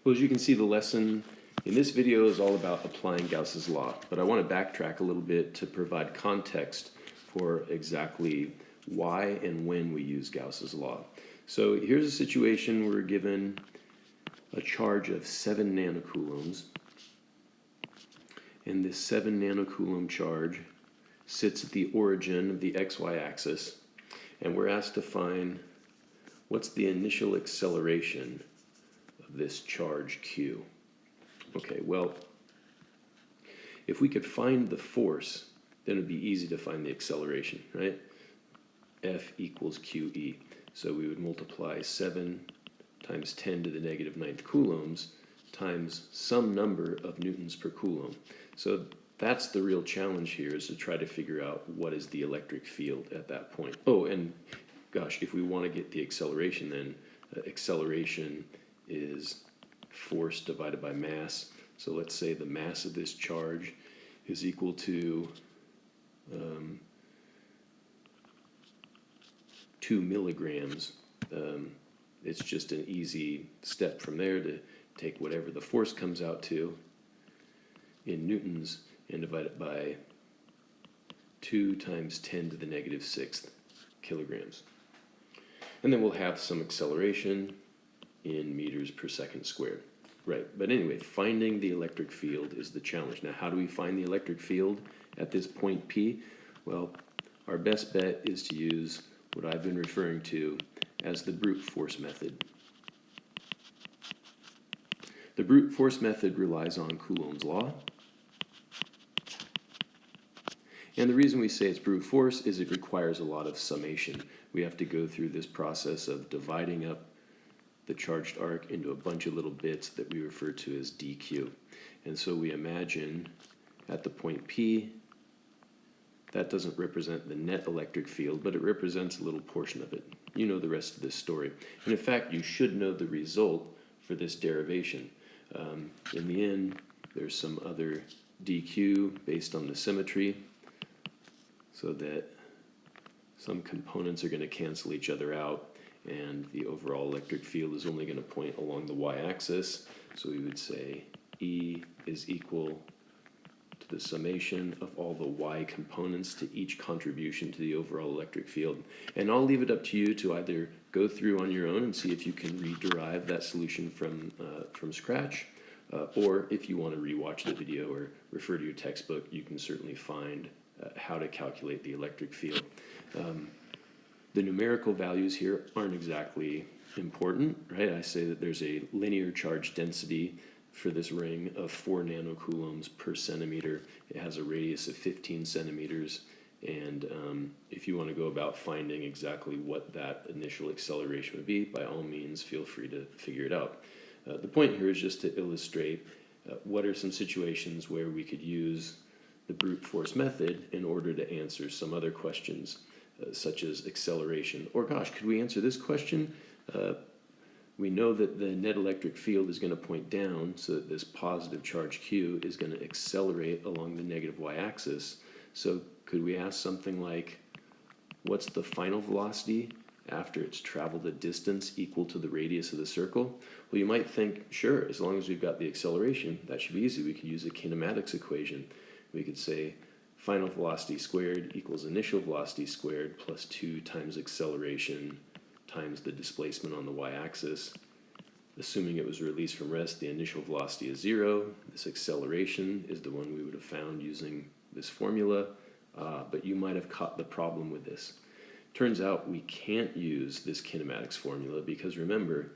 Well, as you can see, the lesson in this video is all about applying Gauss's law, but I want to backtrack a little bit to provide context for exactly why and when we use Gauss's law. So here's a situation: we're given a charge of 7 nanocoulombs, and this 7 nanocoulomb charge sits at the origin of the xy axis, and we're asked to find what's the initial acceleration of this charge q. Okay, well, if we could find the force, then it'd be easy to find the acceleration, right? F equals QE. So we would multiply 7 times 10 to the negative 9th coulombs times some number of newtons per coulomb. So that's the real challenge here, is to try to figure out what is the electric field at that point. Oh, and gosh, if we want to get the acceleration, then acceleration is force divided by mass. So let's say the mass of this charge is equal to 2 milligrams. It's just an easy step from there to take whatever the force comes out to in newtons and divide it by 2 times 10 to the negative 6th kilograms. And then we'll have some acceleration in meters per second squared. Right, but anyway, finding the electric field is the challenge. Now, how do we find the electric field at this point P? Well, our best bet is to use what I've been referring to as the brute force method. The brute force method relies on Coulomb's law. And the reason we say it's brute force is it requires a lot of summation. We have to go through this process of dividing up the charged arc into a bunch of little bits that we refer to as dq. And so we imagine at the point P, that doesn't represent the net electric field, but it represents a little portion of it. You know the rest of this story. And in fact, you should know the result for this derivation. In the end, there's some other dq based on the symmetry, so that some components are going to cancel each other out, and the overall electric field is only going to point along the y-axis. So we would say E is equal to the summation of all the y components to each contribution to the overall electric field. And I'll leave it up to you to either go through on your own and see if you can rederive that solution from scratch, or if you want to rewatch the video or refer to your textbook, you can certainly find how to calculate the electric field. The numerical values here aren't exactly important, right? I say that there's a linear charge density for this ring of 4 nanocoulombs per centimeter. It has a radius of 15 centimeters, and if you want to go about finding exactly what that initial acceleration would be, by all means, feel free to figure it out. The point here is just to illustrate what are some situations where we could use the brute force method in order to answer some other questions, such as acceleration. Or gosh, could we answer this question? We know that the net electric field is going to point down, so that this positive charge q is going to accelerate along the negative y-axis. So could we ask something like, what's the final velocity after it's traveled a distance equal to the radius of the circle? Well, you might think, sure, as long as we've got the acceleration, that should be easy. We could use a kinematics equation. We could say final velocity squared equals initial velocity squared plus 2 times acceleration times the displacement on the y-axis. Assuming it was released from rest, the initial velocity is 0. This acceleration is the one we would have found using this formula, but you might have caught the problem with this. Turns out we can't use this kinematics formula because, remember,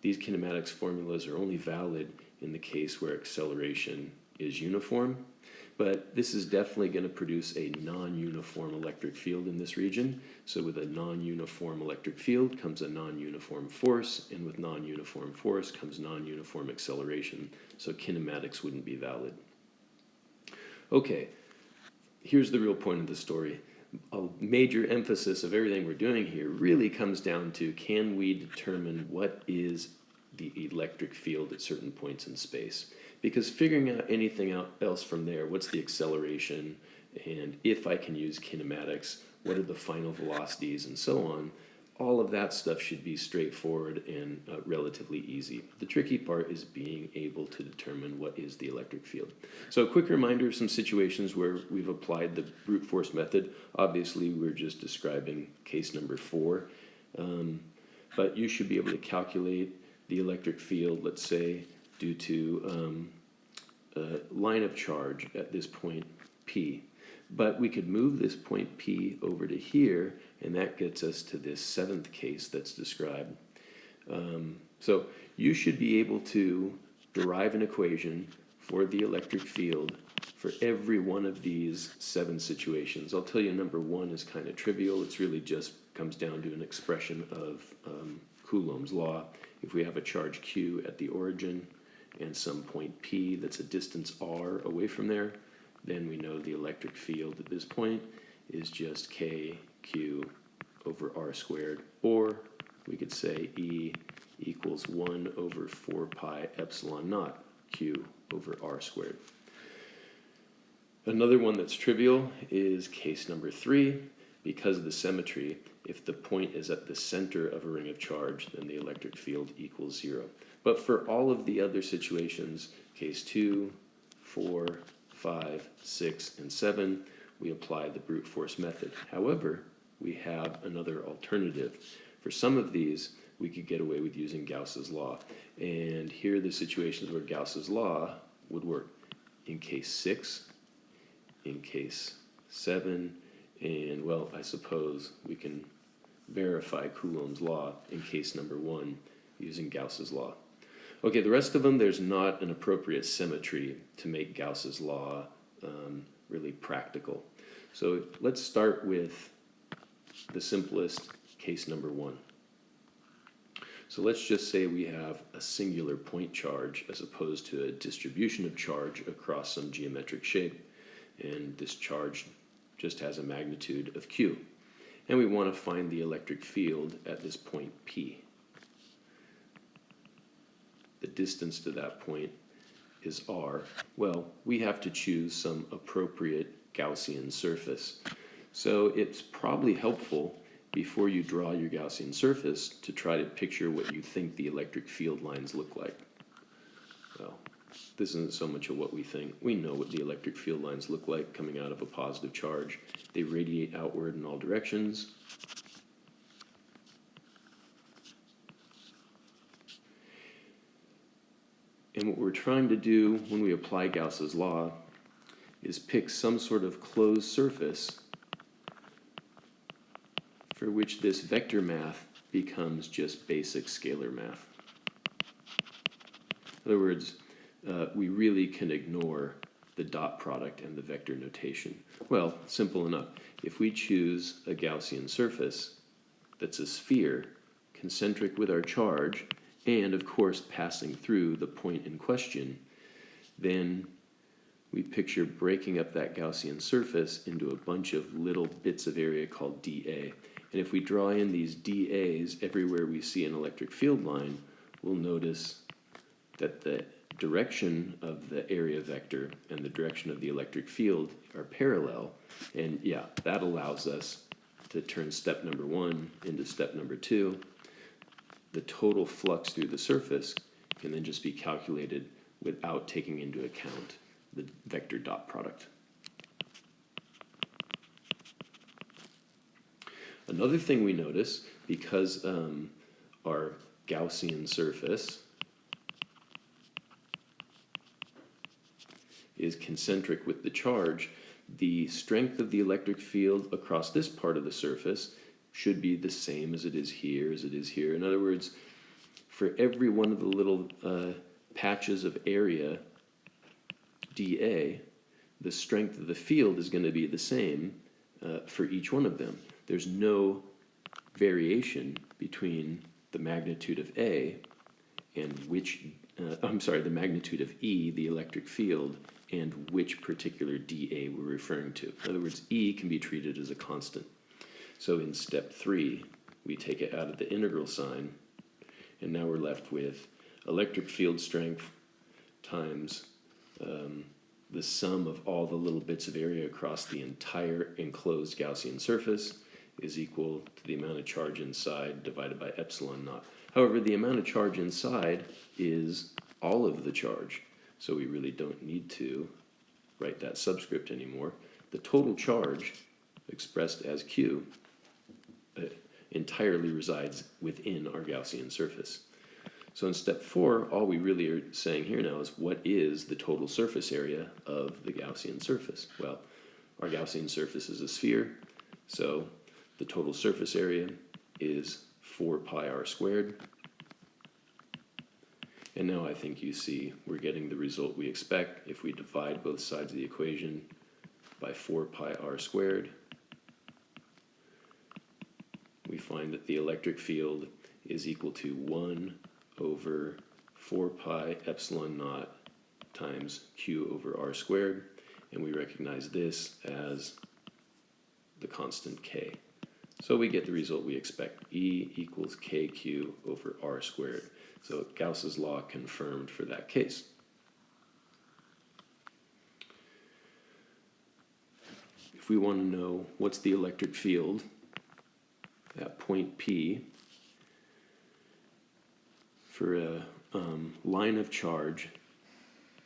these kinematics formulas are only valid in the case where acceleration is uniform. But this is definitely going to produce a non-uniform electric field in this region. So with a non-uniform electric field comes a non-uniform force, and with non-uniform force comes non-uniform acceleration. So kinematics wouldn't be valid. Okay, here's the real point of the story. A major emphasis of everything we're doing here really comes down to, can we determine what is the electric field at certain points in space? Because figuring out anything else from there, what's the acceleration, and if I can use kinematics, what are the final velocities, and so on, all of that stuff should be straightforward and relatively easy. The tricky part is being able to determine what is the electric field. So a quick reminder of some situations where we've applied the brute force method. Obviously, we're just describing case number 4. But you should be able to calculate the electric field, let's say, due to a line of charge at this point P. But we could move this point P over to here, and that gets us to this 7th case that's described. So you should be able to derive an equation for the electric field for every one of these 7 situations. I'll tell you number 1 is kind of trivial. It's really just comes down to an expression of Coulomb's law. If we have a charge Q at the origin and some point P that's a distance r away from there, then we know the electric field at this point is just kq over r squared, or we could say E equals 1 over 4 pi epsilon naught q over r squared. Another one that's trivial is case number 3. Because of the symmetry, if the point is at the center of a ring of charge, then the electric field equals 0. But for all of the other situations, case 2, 4, 5, 6, and 7, we apply the brute force method. However, we have another alternative. For some of these, we could get away with using Gauss's law. And here are the situations where Gauss's law would work. In case 6, in case 7, and, well, I suppose we can verify Coulomb's law in case number 1 using Gauss's law. Okay, the rest of them, there's not an appropriate symmetry to make Gauss's law really practical. So let's start with the simplest, case number 1. So let's just say we have a singular point charge as opposed to a distribution of charge across some geometric shape. And this charge just has a magnitude of Q. And we want to find the electric field at this point P. The distance to that point is r. Well, we have to choose some appropriate Gaussian surface. So it's probably helpful before you draw your Gaussian surface to try to picture what you think the electric field lines look like. Well, this isn't so much of what we think. We know what the electric field lines look like coming out of a positive charge. They radiate outward in all directions. And what we're trying to do when we apply Gauss's law is pick some sort of closed surface for which this vector math becomes just basic scalar math. In other words, we really can ignore the dot product and the vector notation. Well, simple enough. If we choose a Gaussian surface that's a sphere, concentric with our charge, and of course passing through the point in question, then we picture breaking up that Gaussian surface into a bunch of little bits of area called dA. And if we draw in these dAs everywhere we see an electric field line, we'll notice that the direction of the area vector and the direction of the electric field are parallel. And yeah, that allows us to turn step number 1 into step number 2. The total flux through the surface can then just be calculated without taking into account the vector dot product. Another thing we notice, because our Gaussian surface is concentric with the charge, the strength of the electric field across this part of the surface should be the same as it is here, In other words, for every one of the little patches of area, dA, the strength of the field is going to be the same for each one of them. There's no variation between the magnitude of A and the magnitude of E, the electric field, and which particular dA we're referring to. In other words, E can be treated as a constant. So in step 3, we take it out of the integral sign, and now we're left with electric field strength times the sum of all the little bits of area across the entire enclosed Gaussian surface is equal to the amount of charge inside divided by epsilon naught. However, the amount of charge inside is all of the charge, so we really don't need to write that subscript anymore. The total charge, expressed as Q, entirely resides within our Gaussian surface. So in step 4, all we really are saying here now is what is the total surface area of the Gaussian surface? Well, our Gaussian surface is a sphere, so the total surface area is 4 pi r squared. And now I think you see we're getting the result we expect if we divide both sides of the equation by 4 pi r squared. We find that the electric field is equal to 1 over 4 pi epsilon naught times Q over r squared, and we recognize this as the constant K. So we get the result we expect, E equals KQ over r squared. So Gauss's law confirmed for that case. If we want to know what's the electric field at point P for a line of charge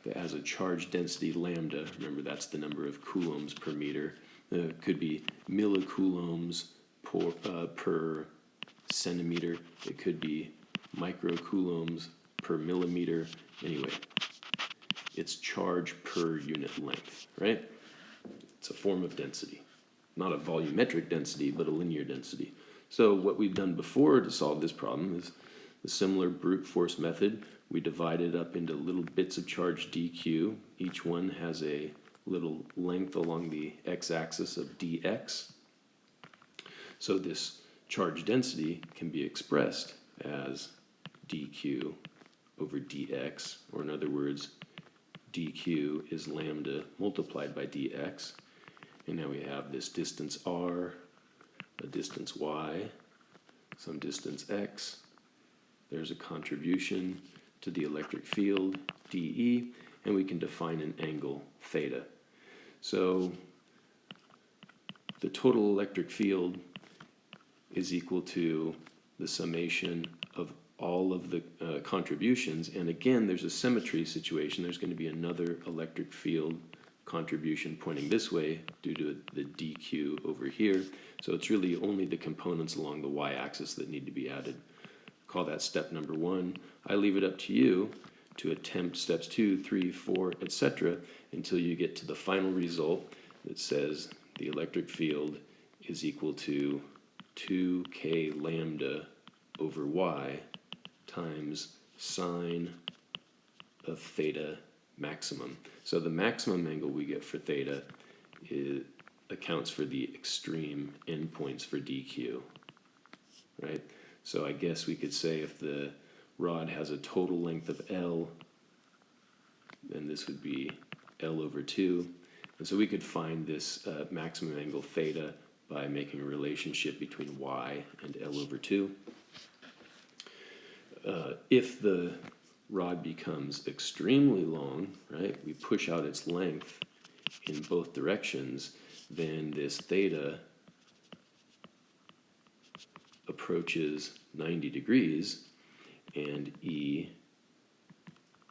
that has a charge density lambda, remember that's the number of coulombs per meter, it could be millicoulombs per centimeter, it could be microcoulombs per millimeter. Anyway, it's charge per unit length, right? It's a form of density, not a volumetric density, but a linear density. So what we've done before to solve this problem is the similar brute force method. We divide it up into little bits of charge dq. Each one has a little length along the x-axis of dx. So this charge density can be expressed as dq over dx, or in other words, dq is lambda multiplied by dx. And now we have this distance r, a distance y, some distance x. There's a contribution to the electric field, dE, and we can define an angle, theta. So the total electric field is equal to the summation of all of the contributions. And again, there's a symmetry situation. There's going to be another electric field contribution pointing this way due to the dq over here. So it's really only the components along the y-axis that need to be added. Call that step number 1. I leave it up to you to attempt steps 2, 3, 4, etc. until you get to the final result that says the electric field is equal to 2k lambda over y times sine of theta maximum. So the maximum angle we get for theta accounts for the extreme endpoints for dq, right? So I guess we could say if the rod has a total length of L, then this would be L over 2. And so we could find this maximum angle theta by making a relationship between y and L over 2. If the rod becomes extremely long, right, we push out its length in both directions, then this theta approaches 90 degrees, and E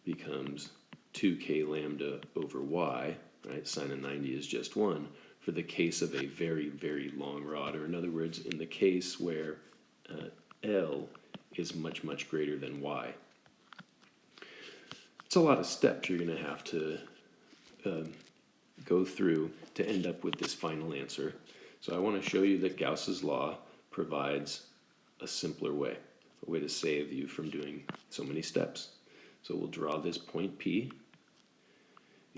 becomes 2k lambda over y, right? Sine of 90 is just 1 for the case of a very, very long rod, or in other words, in the case where L is much, much greater than y. It's a lot of steps you're going to have to go through to end up with this final answer. So I want to show you that Gauss's law provides a simpler way, a way to save you from doing so many steps. So we'll draw this point P,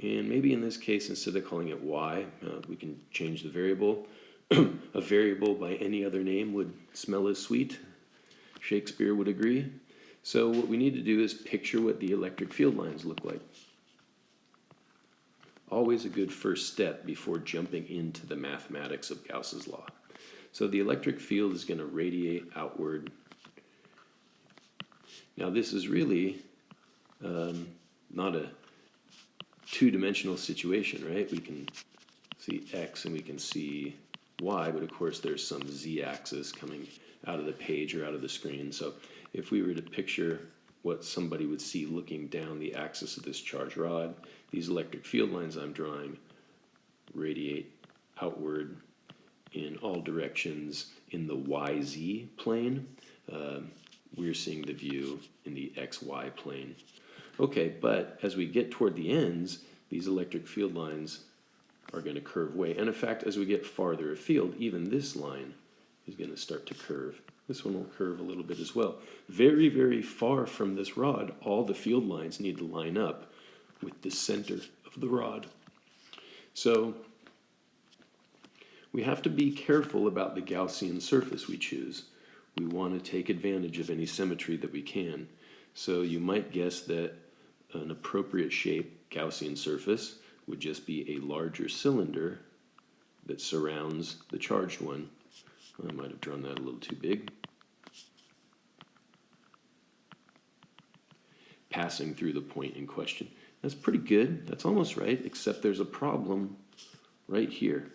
and maybe in this case, instead of calling it y, we can change the variable. A variable by any other name would smell as sweet. Shakespeare would agree. So what we need to do is picture what the electric field lines look like. Always a good first step before jumping into the mathematics of Gauss's law. So the electric field is going to radiate outward. Now this is really not a two-dimensional situation, right? We can see x and we can see y, but of course there's some z-axis coming out of the page or out of the screen. So if we were to picture what somebody would see looking down the axis of this charged rod, these electric field lines I'm drawing radiate outward in all directions in the YZ plane. We're seeing the view in the XY plane. Okay, but as we get toward the ends, these electric field lines are going to curve away. And in fact, as we get farther afield, even this line is going to start to curve. This one will curve a little bit as well. Very, very far from this rod, all the field lines need to line up with the center of the rod. So we have to be careful about the Gaussian surface we choose. We want to take advantage of any symmetry that we can. So you might guess that an appropriate shape Gaussian surface would just be a larger cylinder that surrounds the charged one. I might have drawn that a little too big. Passing through the point in question. That's pretty good. That's almost right, except there's a problem right here.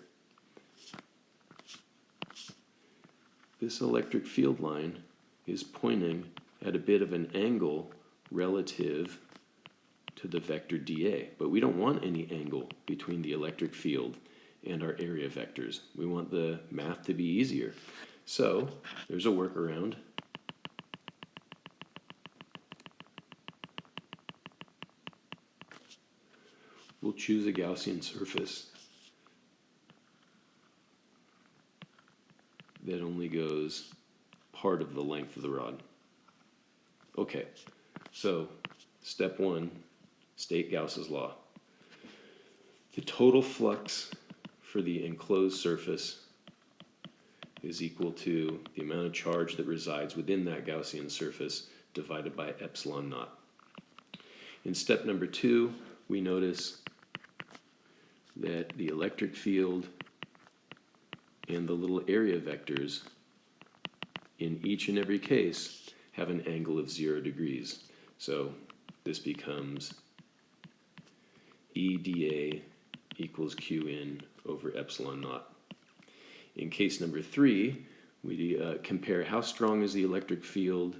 This electric field line is pointing at a bit of an angle relative to the vector dA, but we don't want any angle between the electric field and our area vectors. We want the math to be easier. So there's a workaround. We'll choose a Gaussian surface that only goes part of the length of the rod. Okay, so step one, state Gauss's law. The total flux for the enclosed surface is equal to the amount of charge that resides within that Gaussian surface divided by epsilon naught. In step number 2, we notice that the electric field and the little area vectors in each and every case have an angle of 0 degrees. So this becomes EdA equals Qn over epsilon naught. In case number 3, we compare how strong is the electric field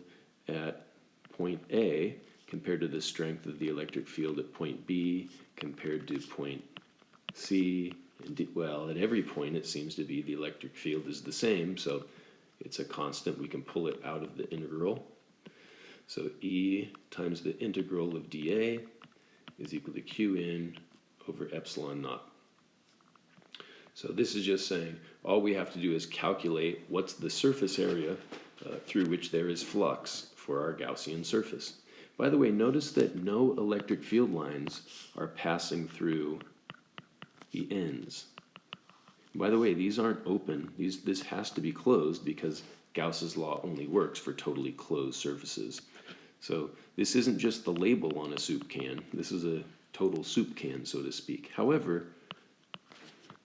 at point A compared to the strength of the electric field at point B compared to point C. And well, at every point it seems to be the electric field is the same, so it's a constant. We can pull it out of the integral. So E times the integral of dA is equal to Qn over epsilon naught. So this is just saying all we have to do is calculate what's the surface area through which there is flux for our Gaussian surface. By the way, notice that no electric field lines are passing through the ends. By the way, these aren't open. This has to be closed because Gauss's law only works for totally closed surfaces. So this isn't just the label on a soup can. This is a total soup can, so to speak. However,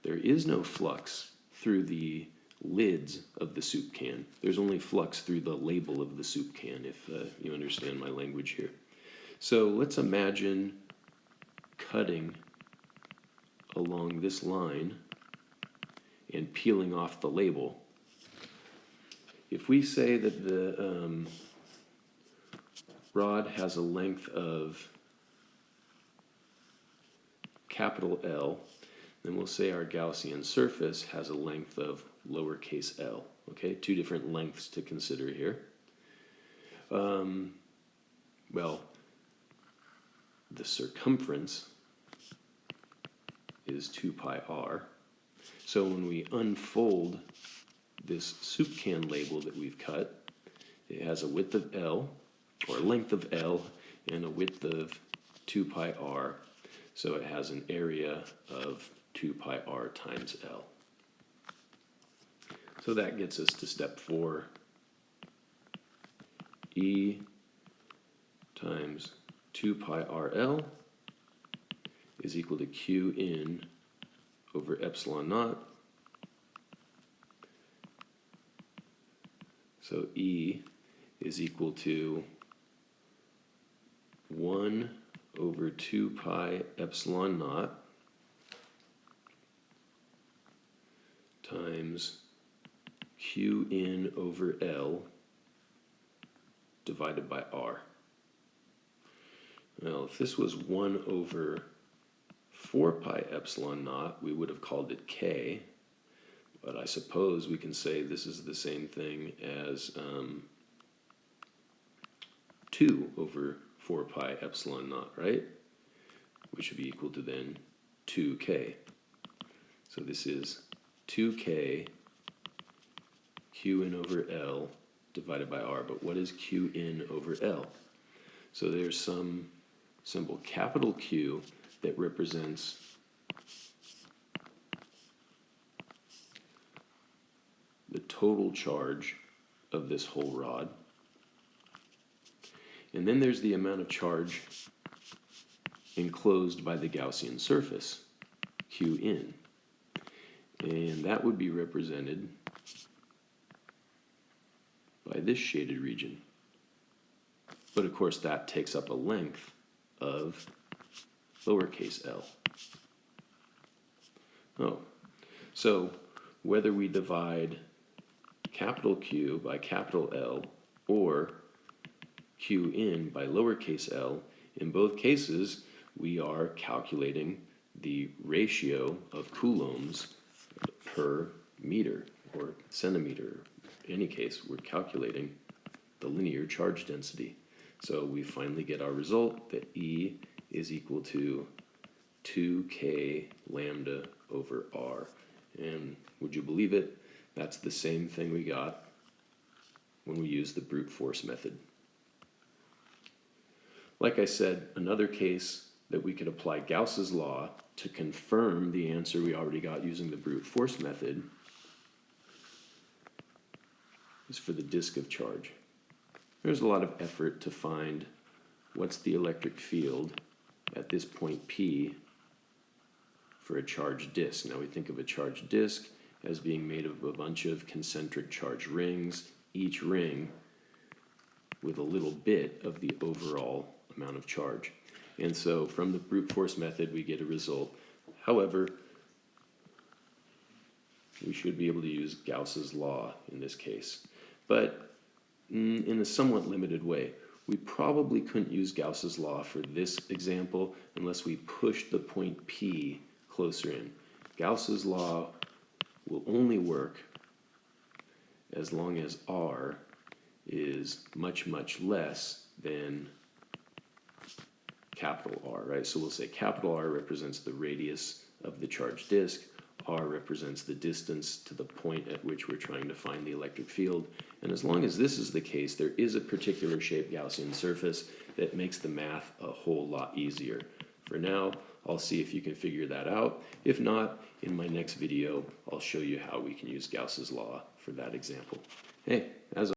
there is no flux through the lids of the soup can. There's only flux through the label of the soup can, if you understand my language here. So let's imagine cutting along this line and peeling off the label. If we say that the rod has a length of capital L, then we'll say our Gaussian surface has a length of lowercase l. Okay, 2 different lengths to consider here. Well, the circumference is 2 pi r. So when we unfold this soup can label that we've cut, it has a width of L, or length of L, and a width of 2 pi r. So it has an area of 2 pi r times L. So that gets us to step 4. E times 2 pi rl is equal to Qn over epsilon naught. So E is equal to 1 over 2 pi epsilon naught times times Q in over L divided by R. Well, if this was 1 over 4 pi epsilon naught, we would have called it K, but I suppose we can say this is the same thing as 2 over 4 pi epsilon naught, right? Which should be equal to then 2K. So this is 2K Q in over L divided by R. But what is Q in over L? So there's some symbol capital Q that represents the total charge of this whole rod. And then there's the amount of charge enclosed by the Gaussian surface, Q in. And that would be represented by this shaded region. But of course that takes up a length of lowercase l. Oh, so whether we divide capital Q by capital L or Q in by lowercase l, in both cases we are calculating the ratio of coulombs per meter or centimeter. In any case, we're calculating the linear charge density. So we finally get our result that E is equal to 2K lambda over R. And would you believe it? That's the same thing we got when we used the brute force method. Like I said, another case that we could apply Gauss's law to confirm the answer we already got using the brute force method is for the disk of charge. There's a lot of effort to find what's the electric field at this point P for a charged disk. Now we think of a charged disk as being made of a bunch of concentric charge rings, each ring with a little bit of the overall amount of charge. And so from the brute force method we get a result. However, we should be able to use Gauss's law in this case, but in a somewhat limited way. We probably couldn't use Gauss's law for this example unless we pushed the point P closer in. Gauss's law will only work as long as R is much, much less than capital R, right? So we'll say capital R represents the radius of the charged disk. R represents the distance to the point at which we're trying to find the electric field. And as long as this is the case, there is a particular shaped Gaussian surface that makes the math a whole lot easier. For now, I'll see if you can figure that out. If not, in my next video, I'll show you how we can use Gauss's law for that example. Hey, as